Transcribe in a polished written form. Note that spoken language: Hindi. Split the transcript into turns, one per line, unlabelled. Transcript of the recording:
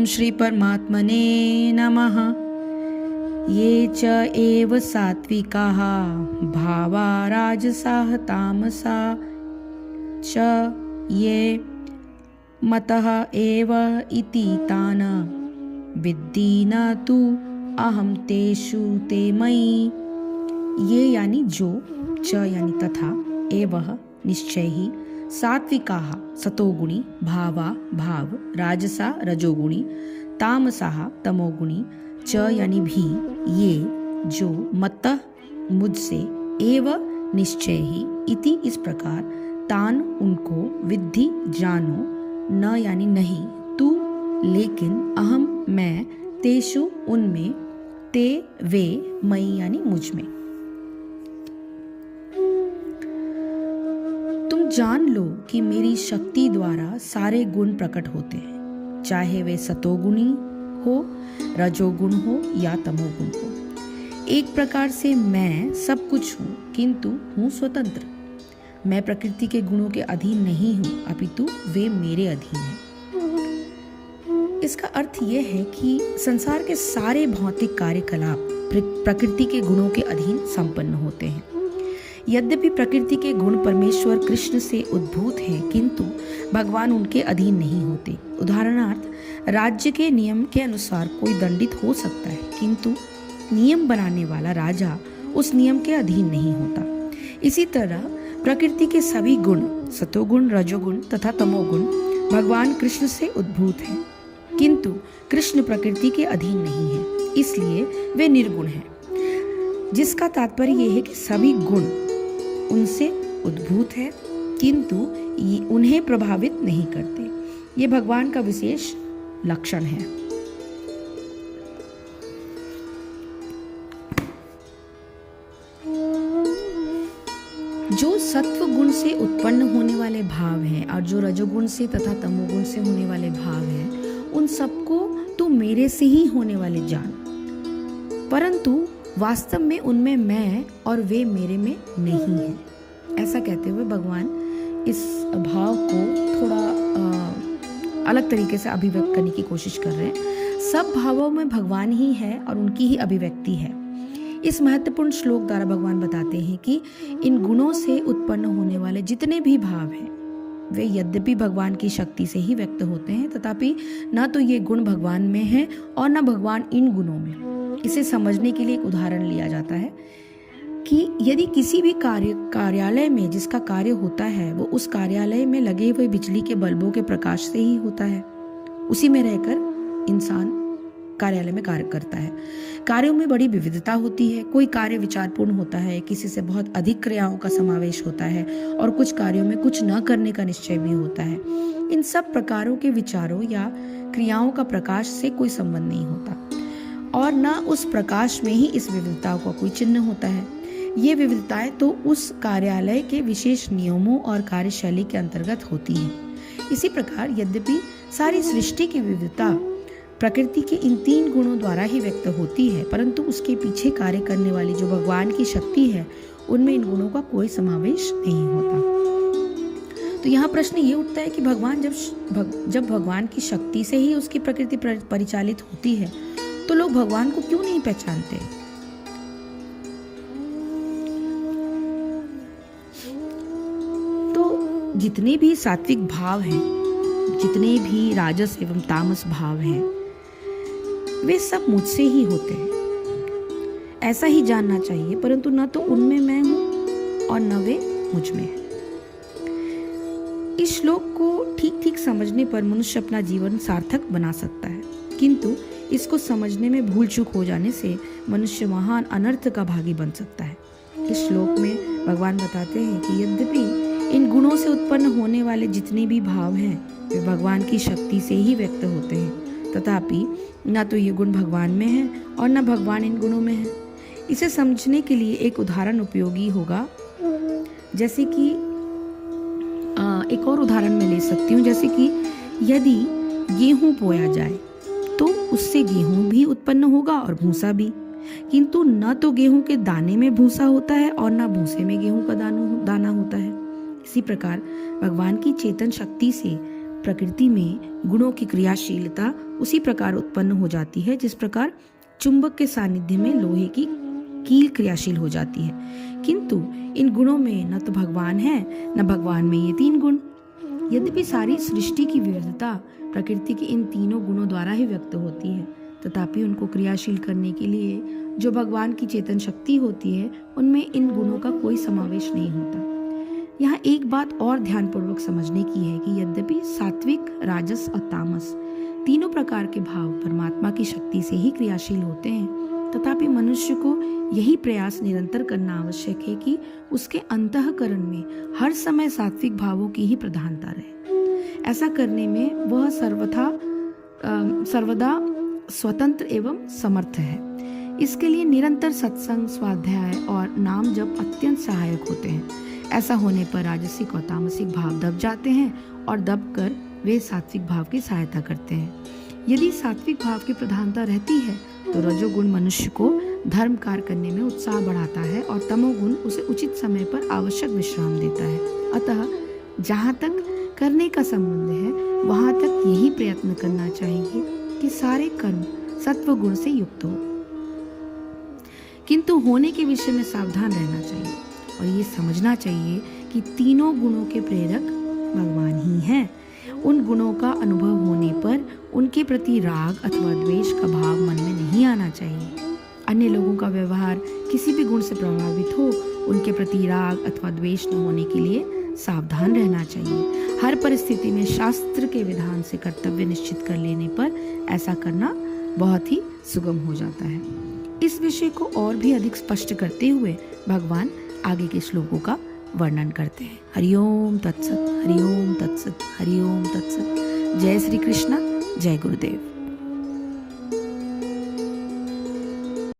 ओम श्री परमात्मने नमः। ये च एव सात्विकाः भावा राजसाः तामसा च ये मतः एव इति तान् विद्धि न तु अहं तेषु ते मयि। ये यानी जो, च यानी तथा, एवः निश्चय ही, सात्विकाः सतोगुणी, भावा भाव, राजसा रजोगुणी, तामसाः तमोगुणी, च यानी भी, ये जो, मतः मुझसे, एव निश्चय ही, इति इस प्रकार, तान उनको, विद्धि जानो, न यानी नहीं, तू लेकिन, अहम मैं, तेषु उनमें, ते वे, मई यानी मुझ में। तुम जान लो कि मेरी शक्ति द्वारा सारे गुण प्रकट होते हैं, चाहे वे सतोगुणी हो, रजोगुण हो या तमोगुण हो। एक प्रकार से मैं सब कुछ हूँ, किंतु हूँ स्वतंत्र। मैं प्रकृति के गुणों के अधीन नहीं हूँ, अपितु वे मेरे अधीन हैं। इसका अर्थ यह है कि संसार के सारे भौतिक कार्यकलाप प्रकृति के गुणों के अधीन संपन्न होते हैं। यद्यपि प्रकृति के गुण परमेश्वर कृष्ण से उद्भूत हैं, किंतु भगवान उनके अधीन नहीं होते। उदाहरणार्थ, राज्य के नियम के अनुसार कोई दंडित हो सकता है, किंतु नियम बनाने वाला राजा उस नियम के अधीन नहीं होता। इसी तरह प्रकृति के सभी गुण, सतोगुण, रजोगुण तथा तमोगुण, भगवान कृष्ण से उद्भूत हैं, किंतु कृष्ण प्रकृति के अधीन नहीं है, इसलिए वे निर्गुण हैं। जिसका तात्पर्य यह है कि सभी गुण उनसे उद्भूत है, किंतु उन्हें प्रभावित नहीं करते। ये भगवान का विशेष लक्षण है। जो सत्व गुण से उत्पन्न होने वाले भाव हैं और जो रजोगुण से तथा तमोगुण से होने वाले भाव हैं, उन सबको तू मेरे से ही होने वाले जान, परंतु वास्तव में उनमें मैं और वे मेरे में नहीं है। ऐसा कहते हुए भगवान इस भाव को थोड़ा अलग तरीके से अभिव्यक्त करने की कोशिश कर रहे हैं। सब भावों में भगवान ही है और उनकी ही अभिव्यक्ति है। इस महत्वपूर्ण श्लोक द्वारा भगवान बताते हैं कि इन गुणों से उत्पन्न होने वाले जितने भी भाव हैं, वे यद्यपि भगवान की शक्ति से ही व्यक्त होते हैं, तथापि न तो ये गुण भगवान में हैं और न भगवान इन गुणों में। इसे समझने के लिए एक उदाहरण लिया जाता है कि यदि किसी भी कार्यालय में जिसका कार्य होता है वो उस कार्यालय में लगे हुए बिजली के बल्बों के प्रकाश से ही होता है, उसी में रहकर इंसान कार्यालय में कार्य करता है। कार्यों में बड़ी विविधता होती है। कोई कार्य विचारपूर्ण होता है, किसी से बहुत अधिक क्रियाओं का समावेश होता है और कुछ कार्यों में कुछ न करने का निश्चय भी होता है। इन सब प्रकारों के विचारों या क्रियाओं का प्रकाश से कोई संबंध नहीं होता और न उस प्रकाश में ही इस विविधताओं का कोई चिन्ह होता है। ये विविधताएं तो उस कार्यालय के विशेष नियमों और कार्यशैली के अंतर्गत होती हैं। इसी प्रकार यद्यपि सारी सृष्टि की विविधता प्रकृति के इन तीन गुणों द्वारा ही व्यक्त होती है, परंतु उसके पीछे कार्य करने वाली जो भगवान की शक्ति है, उनमें इन गुणों का कोई समावेश नहीं होता। तो यहाँ प्रश्न ये उठता है कि भगवान जब भगवान की शक्ति से ही उसकी प्रकृति परिचालित होती है, तो लोग भगवान को क्यों नहीं पहचानते? तो जितने भी सात्विक भाव हैं, जितने भी राजस एवं तामस भाव हैं, वे सब मुझसे ही होते हैं। ऐसा ही जानना चाहिए, परंतु न तो उनमें मैं हूं और न वे मुझ में हैं। इस श्लोक को ठीक ठीक समझने पर मनुष्य अपना जीवन सार्थक बना सकता है, किंतु इसको समझने में भूल चूक हो जाने से मनुष्य महान अनर्थ का भागी बन सकता है। इस श्लोक में भगवान बताते हैं कि यद्यपि इन गुणों से उत्पन्न होने वाले जितने भी भाव हैं, वे भगवान की शक्ति से ही व्यक्त होते हैं, तथापि न तो ये गुण भगवान में हैं और न भगवान इन गुणों में हैं। इसे समझने के लिए एक उदाहरण उपयोगी होगा, जैसे कि एक और उदाहरण मैं ले सकती हूँ। जैसे कि यदि गेहूं बोया जाए तो उससे गेहूं भी उत्पन्न होगा और भूसा भी, किंतु न तो गेहूं के दाने में भूसा होता है और न भूसे में गेहूं का दाना होता है। इसी प्रकार भगवान की चेतन शक्ति से प्रकृति में गुणों की क्रियाशीलता उसी प्रकार उत्पन्न हो जाती है जिस प्रकार चुंबक के सानिध्य में लोहे की कील क्रियाशील हो जाती है। किंतु इन गुणों में न तो भगवान है न भगवान में ये 3 गुण। यद्यपि सारी सृष्टि की विविधता प्रकृति के इन तीनों गुणों द्वारा ही व्यक्त होती है, तथापि उनको क्रियाशील करने के लिए जो भगवान की चेतन शक्ति होती है उनमें इन गुणों का कोई समावेश नहीं होता। यहाँ एक बात और ध्यानपूर्वक समझने की है कि यद्यपि सात्विक, राजस और तामस तीनों प्रकार के भाव परमात्मा की शक्ति से ही क्रियाशील होते हैं, तथापि मनुष्य को यही प्रयास निरंतर करना आवश्यक है कि उसके अंतःकरण में हर समय सात्विक भावों की ही प्रधानता रहे। ऐसा करने में वह सर्वदा स्वतंत्र एवं समर्थ है। इसके लिए निरंतर सत्संग, स्वाध्याय और नाम जप अत्यंत सहायक होते हैं। ऐसा होने पर राजसिक और तामसिक भाव दब जाते हैं और दब कर वे सात्विक भाव की सहायता करते हैं। यदि सात्विक भाव की प्रधानता रहती है तो रजोगुण मनुष्य को धर्म कार्य करने में उत्साह बढ़ाता है और तमोगुण उसे उचित समय पर आवश्यक विश्राम देता है। अतः जहाँ तक करने का संबंध है वहाँ तक यही प्रयत्न करना चाहिए कि सारे कर्म सत्व गुण से युक्त हो, किंतु होने के विषय में सावधान रहना चाहिए और ये समझना चाहिए कि तीनों गुणों के प्रेरक भगवान ही हैं। उन गुणों का अनुभव होने पर उनके प्रति राग अथवा द्वेष का भाव मन में नहीं आना चाहिए। अन्य लोगों का व्यवहार किसी भी गुण से प्रभावित हो, उनके प्रति राग अथवा द्वेष न होने के लिए सावधान रहना चाहिए। हर परिस्थिति में शास्त्र के विधान से कर्तव्य निश्चित कर लेने पर ऐसा करना बहुत ही सुगम हो जाता है। इस विषय को और भी अधिक स्पष्ट करते हुए भगवान आगे के श्लोकों का वर्णन करते हैं। हरिओम तत्सत, हरिओम तत्सत, हरिओम तत्सत। जय श्री कृष्ण, जय गुरुदेव।